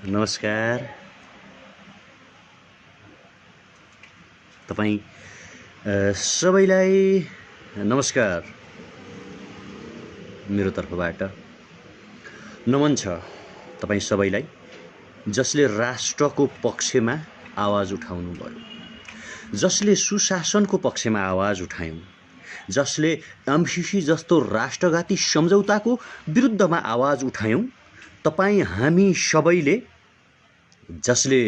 नमस्कार तपाईँ सबैलाई नमस्कार मेरो तर्फबाट नमन छ तपाईँ सबैलाई जसले राष्ट्रको पक्षमा आवाज उठाउनु भयो, जसले सुशासनको पक्षमा आवाज उठायौं, जसले एमसीसी जस्तो राष्ट्रघाती सम्झौताको विरुद्धमा आवाज उठायौं, तपाईँ हामी सबैले जसले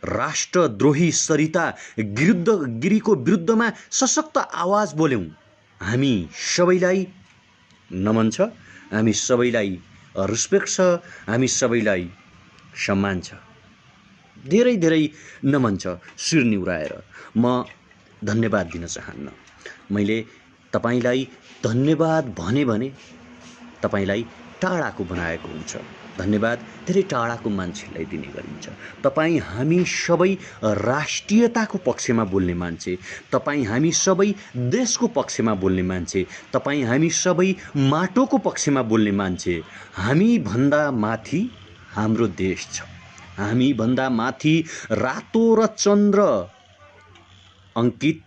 राष्ट्रद्रोही सरिता गिरीको विरुद्धमा सशक्त आवाज बोल्यौं, हामी सबैलाई नमन छ, हामी सबैलाई रेस्पेक्ट छ, हामी सबैलाई सम्मान छ, धेरै धेरै नमन छ। शिर निउराएर म धन्यवाद दिन चाहन्न। मैले तपाईलाई धन्यवाद भने तपाईलाई टाढाको बनाएको हुन्छ। धन्यवाद धेरै टाढाको मान्छेलाई दिने गरिन्छ। तपाईँ हामी सबै राष्ट्रियताको पक्षमा बोल्ने मान्छे, तपाईँ हामी सबै देशको पक्षमा बोल्ने मान्छे, तपाईँ हामी सबै माटोको पक्षमा बोल्ने मान्छे। हामी भन्दा माथि हाम्रो देश छ, हामी भन्दा माथि रातो र चन्द्र अंकित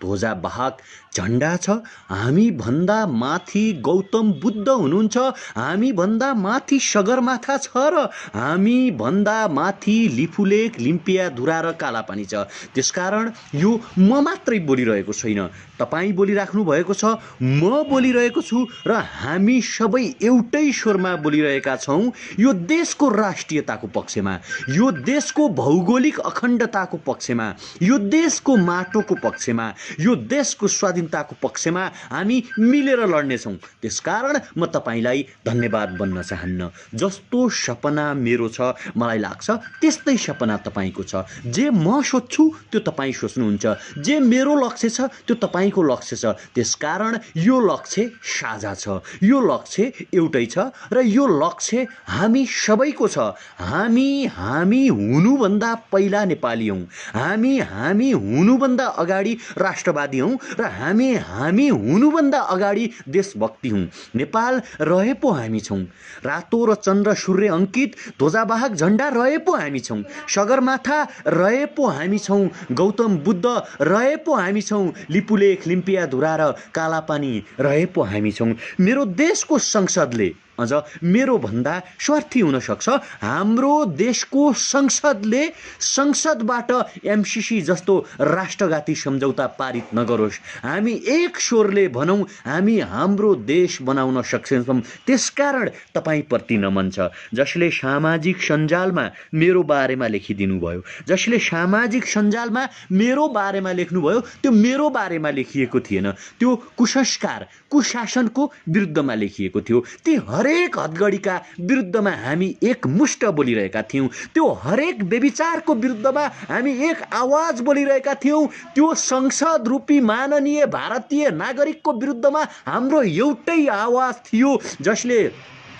ध्वजावाहक झण्डा छ, हामी भन्दा माथि गौतम बुद्ध हुनुहुन्छ, हामी भन्दा माथि सगरमाथा छ र हामी भन्दा माथि लिपुलेख लिम्पियाधुरा र कालापानी छ। त्यसकारण यो म मात्रै बोलिरहेको छैन, तपाईँ बोलिराख्नु भएको छ, म बोलिरहेको छु र हामी सबै एउटै स्वरमा बोलिरहेका छौं। यो देशको राष्ट्रियताको पक्षमा, यो देशको भौगोलिक अखण्डताको पक्षमा, यो देशको माटोको पक्षमा, यो देशको स्वाधीनताको पक्षमा हामी मिलेर लड्नेछौं। त्यसकारण म तपाईलाई धन्यवाद भन्न चाहन्न। जस्तो सपना मेरो छ, मलाई लाग्छ त्यस्तै सपना तपाईको छ। जे म सोच्छु त्यो तपाईँ सोच्नुहुन्छ, जे मेरो लक्ष्य छ त्यो तपाईको लक्ष्य छ। त्यसकारण यो लक्ष्य साझा छ, यो लक्ष्य एउटै छ र यो लक्ष्य हामी सबैको छ। हामी हुनुभन्दा पहिला नेपाली हौं, हामी हुनुभन्दा अगाडि राष्ट्रवादी हौं र हामी हुनुभन्दा अगाडि देशभक्ति हौं। नेपाल रहे पो हामी छौं, रातो र चन्द्र सूर्य अंकित ध्वजावाहक झण्डा रहे पो हामी छौं, सगरमाथा रहे पो हामी छौं, गौतम बुद्ध रहे पो हामी छौं, लिपुलेख लिम्पियाधुरा र कालापानी रहे पो हामी छौं। मेरो देशको संसदले अझ मेरो भन्दा स्वार्थी हुन सक्छ। हाम्रो देशको संसदले संसदबाट एमसीसी जस्तो राष्ट्रघाती सम्झौता पारित नगरोस्। हामी एक स्वरले भनौं, हामी हाम्रो देश बनाउन सक्छौं। त्यसकारण तपाईप्रति नमन छ। जसले सामाजिक सञ्जालमा मेरो बारेमा लेखिदिनु भयो, जसले सामाजिक सञ्जालमा मेरो बारेमा लेख्नुभयो, त्यो मेरो बारेमा लेखिएको थिएन, त्यो कुसंस्कार कुशासनको विरुद्धमा लेखिएको थियो। ती हरेक हदगडीका विरुद्धमा हामी एकमुष्ट बोलिरहेका थियौं, त्यो हरेक व्यभिचारको विरुद्धमा हामी एक आवाज बोलिरहेका थियौं। त्यो संसद रूपी माननीय भारतीय नागरिकको विरुद्धमा हाम्रो एउटै आवाज थियो, जसले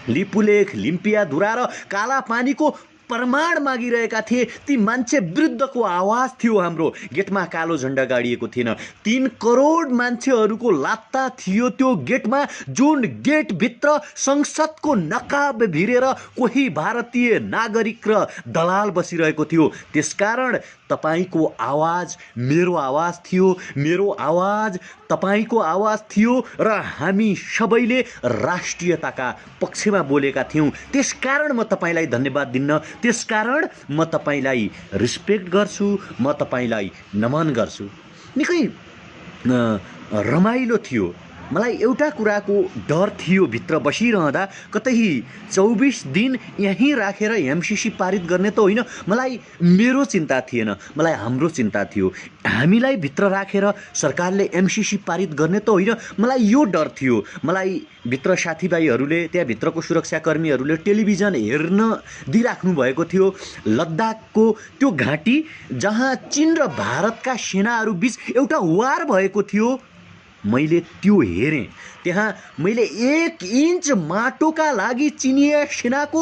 लिपुलेख लिम्पियाधुरा र कालापानीको प्रमाण मागिरहेका थिए। ती मान्छे विरुद्धको आवाज थियो हाम्रो। गेटमा कालो झण्डा गाडिएको थिएन, 3 करोड मान्छेहरूको लात्ता थियो त्यो गेटमा, जुन गेट भित्र संसदको नकाब भिरेर कोही भारतीय नागरिक र दलाल बसिरहेको थियो। त्यसकारण तपाईको आवाज मेरो आवाज थियो, मेरो आवाज तपाईको आवाज थियो र हामी सबैले राष्ट्रियताका पक्षमा बोलेका थियौं। त्यसकारण म तपाईलाई धन्यवाद दिन्न, त्यसकारण म तपाईलाई रेस्पेक्ट गर्छु, म तपाईलाई नमन गर्छु। निकै रमाइलो थियो। मलाई एउटा कुराको डर थियो भित्र बसिरहँदा, कतै 24 दिन यहीँ राखेर एमसीसी पारित गर्ने त होइन। मलाई मेरो चिन्ता थिएन, मलाई हाम्रो चिन्ता थियो। हामीलाई भित्र राखेर सरकारले एमसीसी पारित गर्ने त होइन, मलाई यो डर थियो। मलाई भित्र साथीभाइहरूले, त्यहाँ भित्रको सुरक्षाकर्मीहरूले टेलिभिजन हेर्न दिइराख्नु भएको थियो। लद्दाखको त्यो घाँटी जहाँ चीन र भारतका सेनाहरू बीच एउटा वार भएको थियो, मैले त्यो हेरेँ। त्यहाँ मैले 1 इन्च माटोका लागि चिनिया सेनाको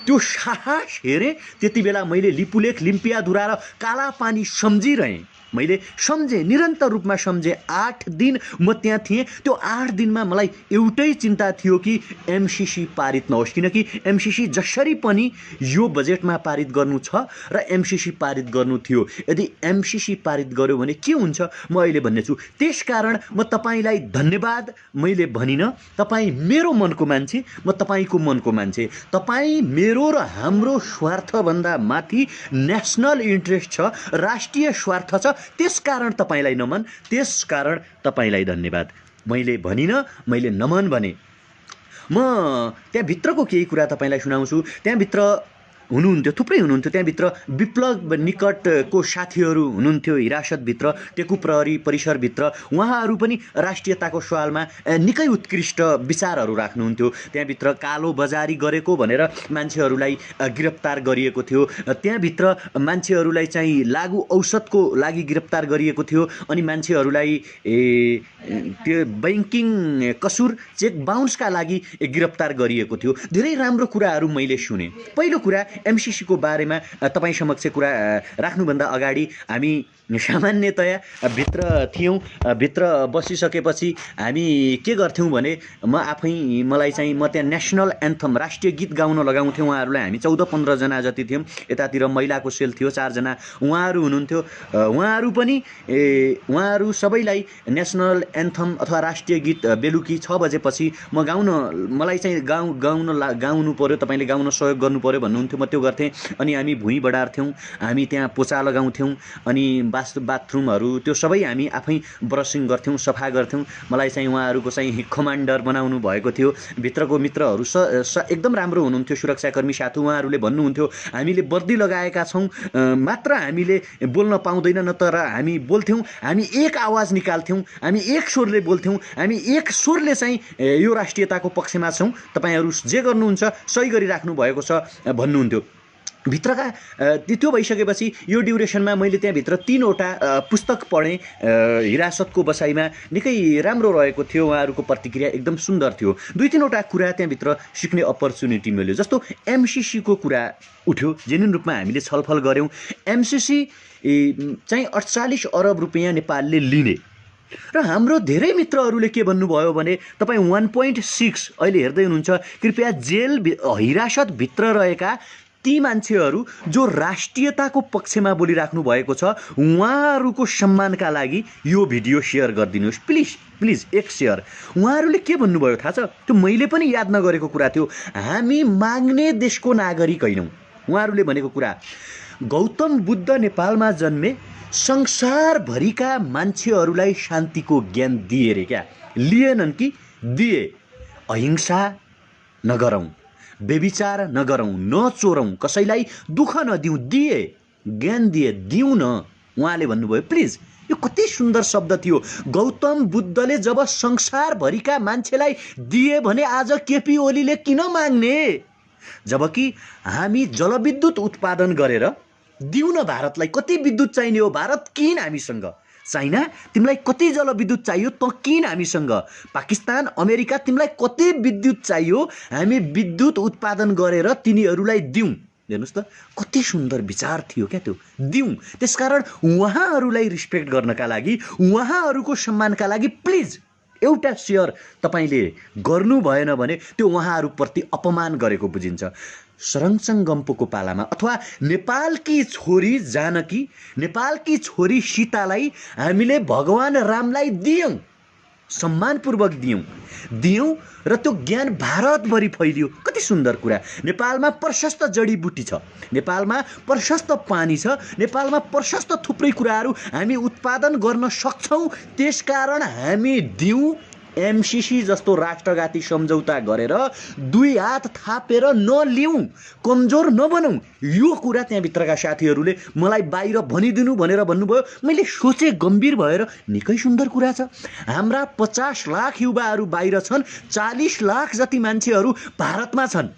त्यो साहस हेरेँ। त्यति बेला मैले लिपुलेख लिम्पियाधुरा र कालापानी सम्झिरहेँ। मैले सम्झेँ, निरन्तर रूपमा सम्झेँ। 8 दिन म त्यहाँ थिएँ। त्यो 8 दिनमा मलाई एउटै चिन्ता थियो कि एमसिसी पारित नहोस्, किनकि एमसिसी जसरी पनि यो बजेटमा पारित गर्नु छ र एमसिसी पारित गर्नु थियो। यदि एमसिसी पारित गर्यो भने के हुन्छ म अहिले भन्नेछु। त्यसकारण म तपाईँलाई धन्यवाद मैले भनिनँ। तपाईँ मेरो मनको मान्छे, म तपाईँको मनको मान्छे। तपाईँ मेरो र हाम्रो स्वार्थभन्दा माथि नेसनल इन्ट्रेस्ट छ, राष्ट्रिय स्वार्थ छ। त्यसकारण तपाईँलाई नमन, त्यसकारण तपाईँलाई धन्यवाद मैले भनिनँ, मैले नमन भने। म त्यहाँभित्रको केही कुरा तपाईँलाई सुनाउँछु। त्यहाँभित्र हुनुहुन्थ्यो, थुप्रै हुनुहुन्थ्यो त्यहाँभित्र। विप्लव निकटको साथीहरू हुनुहुन्थ्यो हिरासतभित्र, टेकु प्रहरी परिसरभित्र। उहाँहरू पनि राष्ट्रियताको सवालमा निकै उत्कृष्ट विचारहरू राख्नुहुन्थ्यो। त्यहाँभित्र कालो बजारी गरेको भनेर मान्छेहरूलाई गिरफ्तार गरिएको थियो। त्यहाँभित्र मान्छेहरूलाई चाहिँ लागु औषधको लागि गिरफ्तार गरिएको थियो। अनि मान्छेहरूलाई त्यो बैंकिङ कसुर, चेक बााउन्सका लागि गिरफ्तार गरिएको थियो। धेरै राम्रो कुराहरू मैले सुने। पहिलो कुरा एमसिसी को बारेमा तपाईँ समक्ष कुरा राख्नुभन्दा अगाडि हामी सामान्यतया भित्र थियौँ। भित्र बसिसकेपछि हामी के गर्थ्यौँ भने मलाई चाहिँ म त्यहाँ नेसनल एन्थम राष्ट्रिय गीत गाउन लगाउँथ्यौँ उहाँहरूलाई। हामी 14-15 जना जति थियौँ। यतातिर महिलाको सेल थियो 4 जना, उहाँहरू हुनुहुन्थ्यो। उहाँहरू सबैलाई नेसनल एन्थम अथवा राष्ट्रिय गीत बेलुकी 6 बजेपछि मलाई चाहिँ गाउनु पर्यो, तपाईँले गाउन सहयोग गर्नु पर्यो भन्नुहुन्थ्यो। म त्यो गर्थेँ। अनि हामी भुइँ बढार्थ्यौँ, हामी त्यहाँ पोचा लगाउँथ्यौँ, अनि बाथरुमहरू त्यो सबै हामी आफै ब्रसिङ गर्थ्यौँ, सफा गर्थ्यौँ। मलाई चाहिँ उहाँहरूको चाहिँ कमान्डर बनाउनु भएको थियो। भित्रको मित्रहरू एकदम राम्रो हुनुहुन्थ्यो, सुरक्षाकर्मी साथी। उहाँहरूले भन्नुहुन्थ्यो हामीले वर्दी लगाएका छौँ मात्र हामीले बोल्न पाउँदैन, न तर हामी बोल्थ्यौँ। हामी एक आवाज निकाल्थ्यौँ, हामी एक स्वरले बोल्थ्यौँ, हामी एक स्वरले चाहिँ यो राष्ट्रियताको पक्षमा छौँ, तपाईँहरू जे गर्नुहुन्छ सही गरिराख्नु भएको छ भन्नुहुन्थ्यो। भित्रका त्यो भइसकेपछि यो ड्युरेसनमा मैले त्यहाँभित्र 3वटा पुस्तक पढेँ। हिरासतको बसाइमा निकै राम्रो रहेको थियो, उहाँहरूको प्रतिक्रिया एकदम सुन्दर थियो। 2-3वटा कुरा त्यहाँभित्र सिक्ने अपर्च्युनिटी मिल्यो। जस्तो एमसिसीको कुरा उठ्यो, जेन्युन रूपमा हामीले छलफल गऱ्यौँ। एमसिसी चाहिँ 48 अरब रुपियाँ नेपालले लिने र हाम्रो धेरै मित्रहरूले के भन्नुभयो भने तपाईँ 1.6 अहिले हेर्दै हुनुहुन्छ, कृपया जेल हिरासतभित्र रहेका ती मान्छेहरू जो राष्ट्रियताको पक्षमा बोलिराख्नु भएको छ उहाँहरूको सम्मानका लागि यो भिडियो सेयर गरिदिनुहोस् प्लिज एक सेयर। उहाँहरूले के भन्नुभयो थाहा छ? त्यो मैले पनि याद नगरेको कुरा थियो। हामी माग्ने देशको नागरिक होइनौँ। उहाँहरूले भनेको कुरा, गौतम बुद्ध नेपालमा जन्मे, संसारभरिका मान्छेहरूलाई शान्तिको ज्ञान दिए रे। क्या लिएनन् कि दिए? अहिंसा नगरौँ, बेविचार नगरौँ, नचोरौँ, कसैलाई दुःख नदिउँ, दिए, ज्ञान दिए, दिउँ न। उहाँले भन्नुभयो। प्लिज, यो कति सुन्दर शब्द थियो। गौतम बुद्धले जब संसारभरिका मान्छेलाई दिए भने आज केपी ओलीले किन माग्ने? जबकि हामी जलविद्युत उत्पादन गरेर दिउँ न भारतलाई। कति विद्युत चाहिने हो? भारत किन हामीसँग? चाइना तिमीलाई कति जलविद्युत चाहियो? त किन हामीसँग? पाकिस्तान, अमेरिका तिमीलाई कति विद्युत चाहियो? हामी विद्युत उत्पादन गरेर तिनीहरूलाई दिउँ। हेर्नुहोस् त कति सुन्दर विचार थियो क्या त्यो, दिउँ। त्यसकारण उहाँहरूलाई रिस्पेक्ट गर्नका लागि, उहाँहरूको सम्मानका लागि प्लिज एउटा सेयर तपाईँले गर्नु भएन भने त्यो उहाँहरूप्रति अपमान गरेको बुझिन्छ। सरङचङ गम्पोको पालामा अथवा नेपालकी छोरी जानकी, नेपालकी छोरी सीतालाई हामीले भगवान रामलाई दियौँ, सम्मानपूर्वक दियौँ र त्यो ज्ञान भारतभरि फैलियो। कति सुन्दर कुरा। नेपालमा प्रशस्त जडीबुटी छ, नेपालमा प्रशस्त पानी छ, नेपालमा प्रशस्त थुप्रै कुराहरू हामी उत्पादन गर्न सक्छौँ। त्यसकारण हामी दिउँ। एमसिसी जस्तो राष्ट्रघाती सम्झौता गरेर 2 हात थापेर नलिउँ, कमजोर नबनौँ। यो कुरा त्यहाँभित्रका साथीहरूले मलाई बाहिर भनिदिनु भनेर भन्नुभयो। मैले सोचे, गम्भीर भएर, निकै सुन्दर कुरा छ। हाम्रा 50 लाख युवाहरू बाहिर छन्, 40 लाख जति मान्छेहरू भारतमा छन्,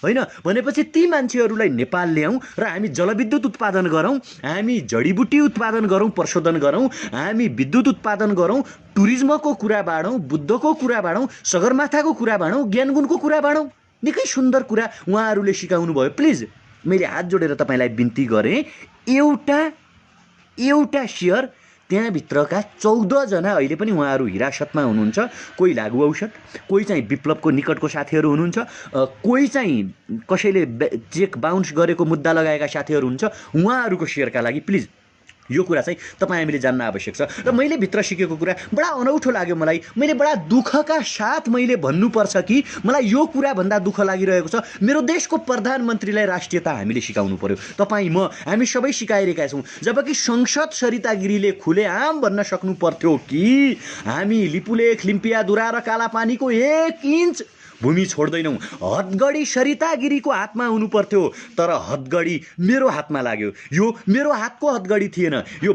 होइन भनेपछि ती मान्छेहरूलाई नेपाल ल्याउँ र हामी जलविद्युत उत्पादन गरौँ, हामी जडीबुटी उत्पादन गरौँ, प्रशोधन गरौँ, हामी विद्युत उत्पादन गरौँ, टुरिज्मको कुरा बाँडौँ, बुद्धको कुरा बाँडौँ, सगरमाथाको कुरा बाँडौँ, ज्ञानगुणको कुरा बाँडौँ। निकै सुन्दर कुरा उहाँहरूले सिकाउनु भयो। प्लिज मैले हात जोडेर तपाईँलाई बिन्ती गरेँ, एउटा एउटा सेयर त्यहाँभित्रका 14 जना अहिले पनि उहाँहरू हिरासतमा हुनुहुन्छ। कोही लागु औषध, कोही चाहिँ विप्लवको निकटको साथीहरू हुनुहुन्छ, कोही चाहिँ कसैले चेक बााउन्स गरेको मुद्दा लगाएका साथीहरू हुन्छ। उहाँहरूको सेयरका लागि प्लिज यो कुरा चाहिँ तपाईँ हामीले जान्न आवश्यक छ। र मैले भित्र सिकेको कुरा बडा अनौठो लाग्यो मलाई। मैले बडा दुःखका साथ मैले भन्नुपर्छ कि मलाई यो कुरा भन्दा दुःख लागिरहेको छ, मेरो देशको प्रधानमन्त्रीलाई राष्ट्रियता हामीले सिकाउनु पर्यो। तपाईँ म हामी सबै सिकाइरहेका छौँ, जबकि संसद सरिता गिरीले खुलेआम भन्न सक्नु पर्थ्यो कि हामी लिपुलेख, लिम्पियाधुरा र कालापानीको 1 इन्च भूमि छोड्दैनौँ। हदगडी सरिता गिरीको हातमा हुनु पर्थ्यो, तर हदगडी मेरो हातमा लाग्यो। यो मेरो हातको हदगडी थिएन, यो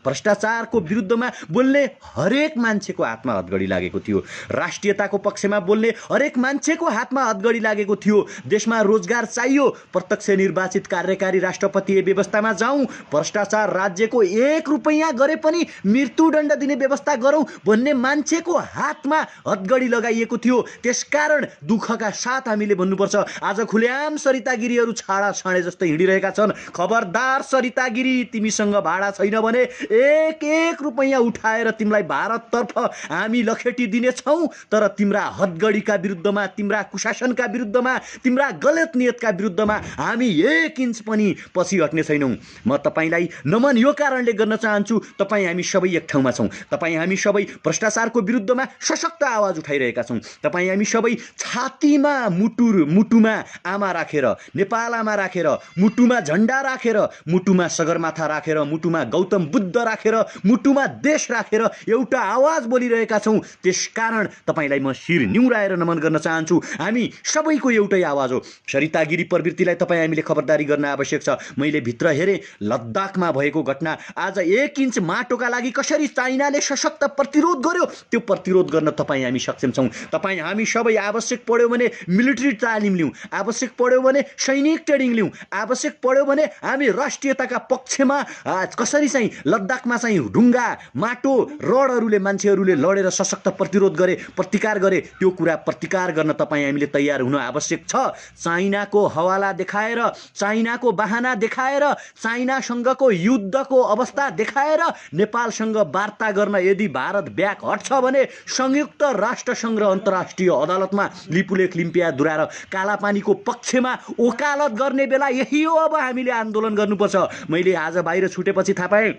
भ्रष्टाचारको विरुद्धमा बोल्ने हरेक मान्छेको हातमा हदगडी लागेको थियो। राष्ट्रियताको पक्षमा बोल्ने हरेक मान्छेको हातमा हदगडी लागेको थियो। देशमा रोजगार चाहियो, प्रत्यक्ष निर्वाचित कार्यकारी राष्ट्रपतीय व्यवस्थामा जाउँ, भ्रष्टाचार राज्यको 1 रुपैयाँ गरे पनि मृत्युदण्ड दिने व्यवस्था गरौँ भन्ने मान्छेको हातमा हदगडी लगाइएको थियो। त्यसकारण दुःखका साथ हामीले भन्नुपर्छ, आज खुलेआम सरिता गिरीहरू छाडा छाडे जस्तै हिँडिरहेका छन्। खबरदार सरिता गिरी, तिमीसँग भाडा छैन भने 1 रुपैयाँ उठाएर तिमीलाई भारततर्फ हामी लखेटी दिनेछौँ। तर तिम्रा हदगडीका विरुद्धमा, तिम्रा कुशासनका विरुद्धमा, तिम्रा गलत नियतका विरुद्धमा हामी 1 इन्च पनि पछि हट्ने छैनौँ। म तपाईँलाई नमन यो कारणले गर्न चाहन्छु, तपाईँ हामी सबै एक ठाउँमा छौँ। तपाईँ हामी सबै भ्रष्टाचारको विरुद्धमा सशक्त आवाज उठाइरहेका छौँ। तपाईँ हामी सबै छातीमा मुटुमा आमा राखेर, नेपाल आमा राखेर, मुटुमा झन्डा राखेर, मुटुमा सगरमाथा राखेर, मुटुमा गौतम बुद्ध राखेर, मुटुमा देश राखेर एउटा आवाज बोलिरहेका छौँ। त्यसकारण तपाईँलाई म शिर निउराएर नमन गर्न चाहन्छु। हामी सबैको एउटै आवाज हो। सरिता गिरी प्रवृत्तिलाई तपाईँ हामीले खबरदारी गर्न आवश्यक छ। मैले भित्र हेरेँ, लद्दाखमा भएको घटना, आज 1 इन्च माटोका लागि कसरी चाइनाले सशक्त प्रतिरोध गर्यो, त्यो प्रतिरोध गर्न तपाईँ हामी सक्षम छौँ। तपाईँ हामी सबै आवश्यक पर्यो भने मिलिट्री तालिम लिउँ, आवश्यक पर्यो भने सैनिक ट्रेनिङ लिउँ, आवश्यक पर्यो भने हामी राष्ट्रियताका पक्षमा कसरी चाहिँ लद्दाखमा चाहिँ ढुङ्गा, माटो, रडहरूले मान्छेहरूले लडेर सशक्त प्रतिरोध गरे, प्रतिकार गरे, त्यो कुरा प्रतिकार गर्न तपाईँ हामीले तयार हुन आवश्यक छ। चाइनाको हवाला देखाएर, चाइनाको बहाना देखाएर, चाइनासँगको युद्धको अवस्था देखाएर नेपालसँग वार्ता गर्न यदि भारत ब्याक हट्छ भने संयुक्त राष्ट्रसङ्घ र अन्तर्राष्ट्रिय अदालतमा लिपुलेख, लिम्पियाधुरा र कालापानीको पक्षमा वकालत गर्ने बेला यही हो। अब हामीले आन्दोलन गर्नुपर्छ। मैले आज बाहिर छुटेपछि थाहा पाएँ,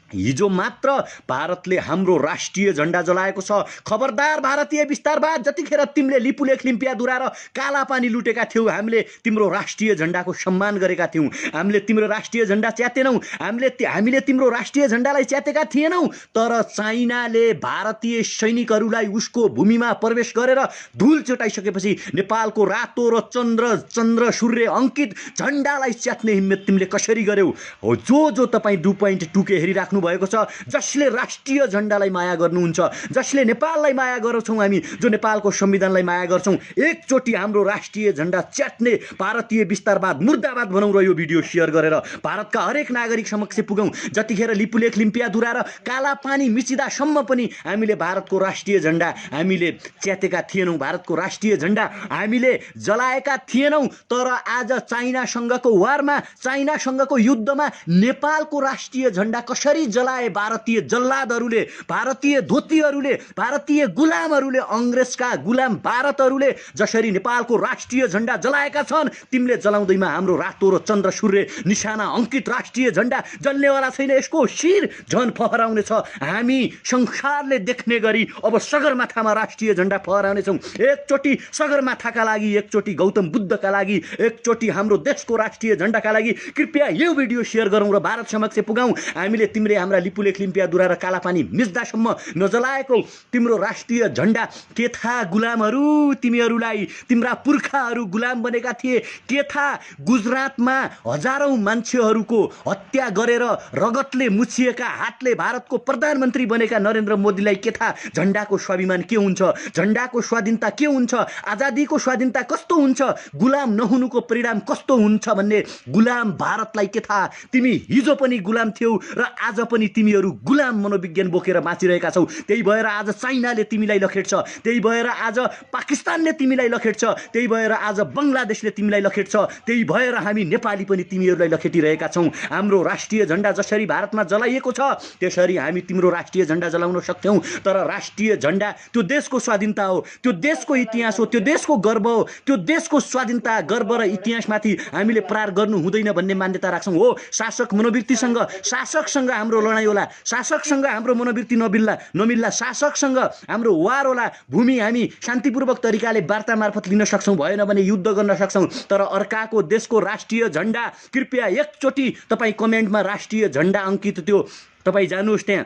हिजो मात्र भारतले हाम्रो राष्ट्रिय झण्डा जलाएको छ। खबरदार भारतीय विस्तारवाद, जतिखेर तिमीले लिपुलेख, लिम्पियाधुरा र कालापानी लुटेका थियौ, हामीले तिम्रो राष्ट्रिय झण्डाको सम्मान गरेका थियौँ। हामीले तिम्रो राष्ट्रिय झण्डा च्यातेनौँ, हामीले तिम्रो राष्ट्रिय झण्डालाई च्यातेका थिएनौँ। तर चाइनाले भारतीय सैनिकहरूलाई उसको भूमिमा प्रवेश गरेर धुल चटाइसकेपछि नेपालको रातो र चन्द्र सूर्य अङ्कित झण्डालाई च्यात्ने हिम्मत तिमीले कसरी गर्यौ? हो, जो तपाईँ 2.2 के हेरिराख्नु भएको छ, जसले राष्ट्रिय झण्डालाई माया गर्नुहुन्छ, जसले नेपाललाई माया गर्छौँ, हामी जो नेपालको संविधानलाई माया गर्छौँ, एकचोटि हाम्रो राष्ट्रिय झण्डा च्याट्ने भारतीय विस्तारवाद मुर्दाबाद बनाउँ र यो भिडियो सेयर गरेर भारतका हरेक नागरिक समक्ष पुगाउँ। जतिखेर लिपुलेख, लिम्पियाधुरा र कालापानी मिचिदासम्म पनि हामीले भारतको राष्ट्रिय झण्डा हामीले च्यातेका थिएनौँ, भारतको राष्ट्रिय झण्डा हामीले जलाएका थिएनौँ। तर आज चाइनासँगको वारमा, चाइनासँगको युद्धमा नेपालको राष्ट्रिय झण्डा कसरी जलाए भारतीय जल्लादहरूले, भारतीय धोतीहरूले, भारतीय गुलामहरूले, अङ्ग्रेजका गुलाम भारतहरूले जसरी नेपालको राष्ट्रिय झण्डा जलाएका छन्, तिमीले जलाउँदैमा हाम्रो रातो र चन्द्र सूर्य निशाना अङ्कित राष्ट्रिय झण्डा जल्नेवाला छैन। यसको शिर झन फहराउने छ। हामी संसारले देख्ने गरी अब सगरमाथामा राष्ट्रिय झण्डा फहराउनेछौँ। एकचोटि सगरमाथाका लागि, एकचोटि गौतम बुद्धका लागि, एकचोटि हाम्रो देशको राष्ट्रिय झण्डाका लागि कृपया यो भिडियो सेयर गरौँ र भारत समक्ष पुगाउँ। हामीले तिमीले हाम्रा लिपुलेख, लिम्पियाधुरा र कालापानी मिच्दासम्म नजलाएको तिम्रो राष्ट्रिय झण्डा के थाहा गुलामहरू, तिमीहरूलाई तिम्रा पुर्खाहरू गुलाम बनेका थिए? के थाहा गुजरातमा हजारौं मान्छेहरूको हत्या गरेर रगतले मुछिएका हातले भारतको प्रधानमन्त्री बनेका नरेन्द्र मोदीलाई के थाहा झण्डाको स्वाभिमान के हुन्छ, झण्डाको स्वाधीनता के हुन्छ, आजादीको स्वाधीनता कस्तो हुन्छ, गुलाम नहुनुको परिणाम कस्तो हुन्छ भन्ने गुलाम भारतलाई के थाहा? तिमी हिजो पनि गुलाम थियौ र आज पनि तिमीहरू गुलाम मनोविज्ञान बोकेर बाँचिरहेका छौ। त्यही भएर आज चाइनाले तिमीलाई लखेट्छ, त्यही भएर आज पाकिस्तानले तिमीलाई लखेट्छ, त्यही भएर आज बङ्गलादेशले तिमीलाई लखेट्छ, त्यही भएर हामी नेपाली पनि तिमीहरूलाई लखेटिरहेका छौँ। हाम्रो राष्ट्रिय झण्डा जसरी भारतमा जलाइएको छ त्यसरी हामी तिम्रो राष्ट्रिय झण्डा जलाउन सक्थ्यौँ, तर राष्ट्रिय झण्डा त्यो देशको स्वाधीनता हो, त्यो देशको इतिहास हो, त्यो देशको गर्व हो। त्यो देशको स्वाधीनता, गर्व र इतिहासमाथि हामीले प्रहार गर्नु हुँदैन भन्ने मान्यता राख्छौँ। हो, शासक मनोवृत्तिसँग, शासकसँग हाम्रो लडाइँ होला, शासकसँग हाम्रो मनोवृत्ति नमिल्ला, शासकसँग हाम्रो वार होला। भूमि हामी शान्तिपूर्वक तरिकाले वार्ता मार्फत लिन सक्छौँ, भएन भने युद्ध गर्न सक्छौँ, तर अर्काको देशको राष्ट्रिय झण्डा कृपया एकचोटि तपाईँ कमेन्टमा राष्ट्रिय झण्डा अङ्कित त्यो तपाईँ जानुहोस्, त्यहाँ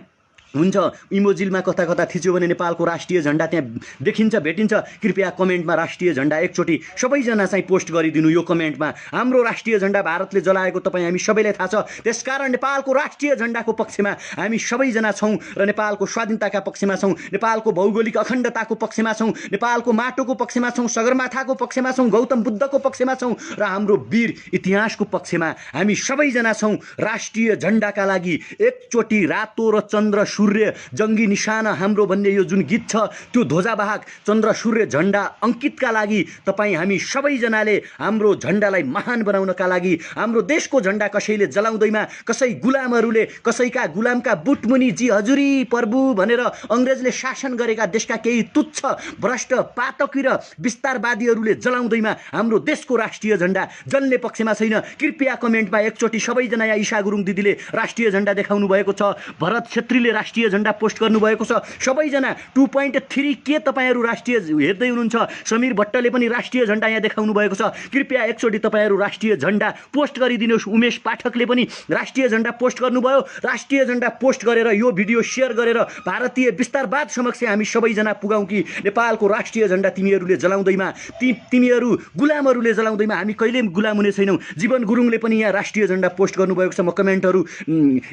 हुन्छ। इमोजिलमा कता कता थिच्यो भने नेपालको राष्ट्रिय झण्डा त्यहाँ देखिन्छ, भेटिन्छ। कृपया कमेन्टमा राष्ट्रिय झण्डा एकचोटि सबैजना चाहिँ पोस्ट गरिदिनु यो कमेन्टमा। हाम्रो राष्ट्रिय झण्डा भारतले जलाएको तपाईँ हामी सबैलाई थाहा छ। त्यसकारण नेपालको राष्ट्रिय झण्डाको पक्षमा हामी सबैजना छौँ र नेपालको स्वाधीनताका पक्षमा छौँ, नेपालको भौगोलिक अखण्डताको पक्षमा छौँ, नेपालको माटोको पक्षमा छौँ, सगरमाथाको पक्षमा छौँ, गौतम बुद्धको पक्षमा छौँ र हाम्रो वीर इतिहासको पक्षमा हामी सबैजना छौँ। राष्ट्रिय झण्डाका लागि एकचोटि रातो र चन्द्र सूर्य जङ्गी निशाना हाम्रो भन्ने यो जुन गीत छ त्यो ध्वजावाहक चन्द्र सूर्य झण्डा अङ्कितका लागि तपाईँ हामी सबैजनाले हाम्रो झण्डालाई महान बनाउनका लागि, हाम्रो देशको झण्डा कसैले जलाउँदैमा, कसै गुलामहरूले कसैका गुलामका बुटमुनि जी हजुरी प्रभु भनेर अङ्ग्रेजले शासन गरेका देशका केही तुच्छ भ्रष्ट पातकी र विस्तारवादीहरूले जलाउँदैमा हाम्रो देशको राष्ट्रिय झण्डा जल्ने पक्षमा छैन। कृपया कमेन्टमा एकचोटि सबैजना यहाँ ईशा गुरुङ दिदीले राष्ट्रिय झण्डा देखाउनु भएको छ, भरत छेत्रीले राष्ट्रिय झण्डा पोस्ट गर्नुभएको छ, सबैजना 2.3 के तपाईँहरू राष्ट्रिय हेर्दै हुनुहुन्छ। समीर भट्टले पनि राष्ट्रिय झण्डा यहाँ देखाउनु भएको छ। कृपया एकचोटि तपाईँहरू राष्ट्रिय झण्डा पोस्ट गरिदिनुहोस्। उमेश पाठकले पनि राष्ट्रिय झण्डा पोस्ट गर्नुभयो। राष्ट्रिय झण्डा पोस्ट गरेर यो भिडियो सेयर गरेर भारतीय विस्तारवाद समक्ष हामी सबैजना पुगाउँ कि नेपालको राष्ट्रिय झण्डा तिमीहरूले जलाउँदैमा, तिमीहरू गुलामहरूले जलाउँदैमा हामी कहिले गुलाम हुने छैनौँ। जीवन गुरुङले पनि यहाँ राष्ट्रिय झण्डा पोस्ट गर्नुभएको छ। म कमेन्टहरू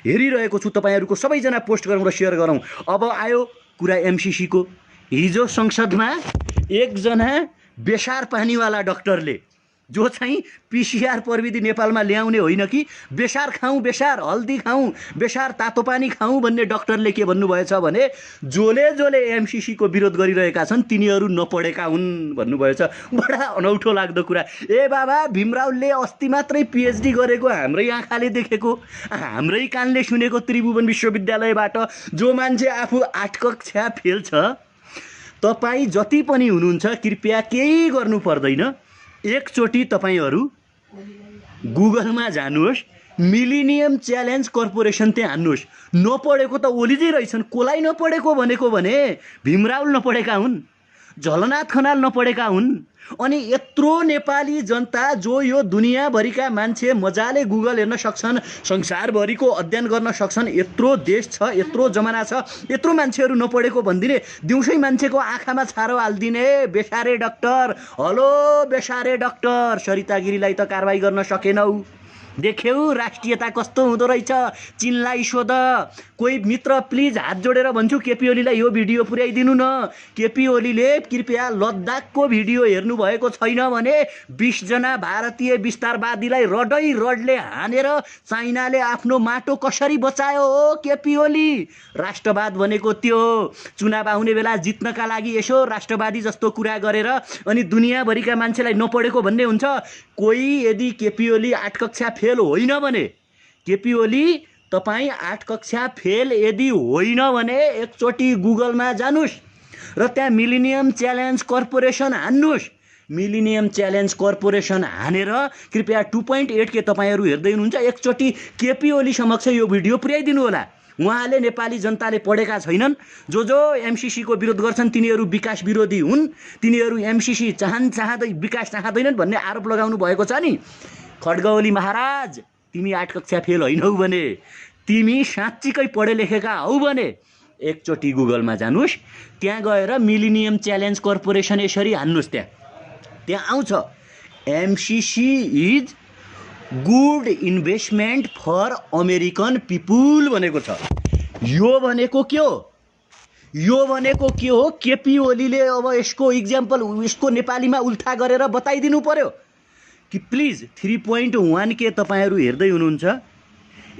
हेरिरहेको छु, तपाईँहरूको सबैजना पोस्ट गरौँ र सेयर गरौँ। अब आयो कुरा एमसीसी को। हिजो संसदमा एकजना बेसार पानीवाला डाक्टरले जो चाहिँ पीसीआर प्रविधि नेपालमा ल्याउने होइन कि बेसार खाउँ, बेसार हल्दी खाउँ, बेसार तातो पानी खाउँ भन्ने डाक्टरले के भन्नुभएछ भने जोले एमसीसी को विरोध गरिरहेका छन् तिनीहरू नपढेका हुन् भन्नुभएछ। बडा अनौठो लाग्दो कुरा। ए बाबा, भीमरावले अस्ति मात्रै पिएचडी गरेको हाम्रै आँखाले देखेको, हाम्रै कानले सुनेको त्रिभुवन विश्वविद्यालयबाट जो मान्छे आफू 8 कक्षा फेल छ, तपाईँ जति पनि हुनुहुन्छ कृपया केही गर्नु पर्दैन। एकचोटि तपाईँहरू गुगलमा जानुहोस्, मिलिनियम च्यालेन्ज कर्पोरेसन त्यहाँ हान्नुहोस्। नपढेको त ओलीजी रहेछन्, कसलाई नपढेको भनेको भने भीमराव नपढेका हुन्, झलनाथ खनाल नपढेका हुन्। अनि यत्रो नेपाली जनता जो यो दुनियाँभरिका मान्छे मजाले गुगल हेर्न सक्छन्, संसारभरिको अध्ययन गर्न सक्छन्, यत्रो देश छ, यत्रो जमाना छ, यत्रो मान्छेहरू नपढेको भनिदिने, दिउँसै मान्छेको आँखामा छारो हालिदिने बेसारे डाक्टर। हलो बेसारे डाक्टर, सरिता गिरीलाई त कारवाही गर्न सकेनौ। देख्यौ राष्ट्रियता कस्तो हुँदो रहेछ, चिनलाई सोध। कोही मित्र प्लिज हात जोडेर भन्छु केपी ओलीलाई यो भिडियो पुर्याइदिनु न। केपी ओलीले कृपया लद्दाखको भिडियो हेर्नु भएको छैन भने 20 जना भारतीय विस्तारवादीलाई रडले हानेर चाइनाले आफ्नो माटो कसरी बचायो हो केपी ओली। राष्ट्रवाद भनेको त्यो हो। चुनाव आउने बेला जित्नका लागि यसो राष्ट्रवादी जस्तो कुरा गरेर अनि दुनियाँभरिका मान्छेलाई नपढेको भन्ने हुन्छ। कोही यदि केपी ओली 8 कक्षा फेल होइन भने, केपी ओली तपाईँ 8 कक्षा फेल यदि होइन भने एकचोटि गुगलमा जानुहोस् र त्यहाँ मिलिनियम च्यालेन्ज कर्पोरेसन हान्नुहोस्। मिलिनियम च्यालेन्ज कर्पोरेसन हानेर कृपया 2.8 के तपाईँहरू हेर्दै हुनुहुन्छ, एकचोटि केपी ओली समक्ष यो भिडियो पुर्याइदिनु होला। उहाँले नेपाली जनताले पढेका छैनन्, जो एमसीसी को विरोध गर्छन् तिनीहरू विकास विरोधी हुन्, तिनीहरू एमसीसी चाहँदै विकास चाहँदैनन् भन्ने आरोप लगाउनु भएको छ नि। खड्गओली महाराज, तिमी 8 कक्षा फेल होइनौ भने, तिमी साँच्चीकै पढे लेखेका हौ भने एकचोटि गुगलमा जानुहोस्, त्यहाँ गएर मिलिनियम च्यालेन्ज कर्पोरेसन यसरी हान्नुहोस्। त्यहाँ आउँछ MCC is good investment for American people भनेको छ। यो भनेको के हो? यो भनेको के हो? केपी ओलीले अब यसको इक्जाम्पल यसको नेपालीमा उल्था गरेर बताइदिनु पर्यो कि प्लिज 3.1 के तपाईँहरू हेर्दै हुनुहुन्छ।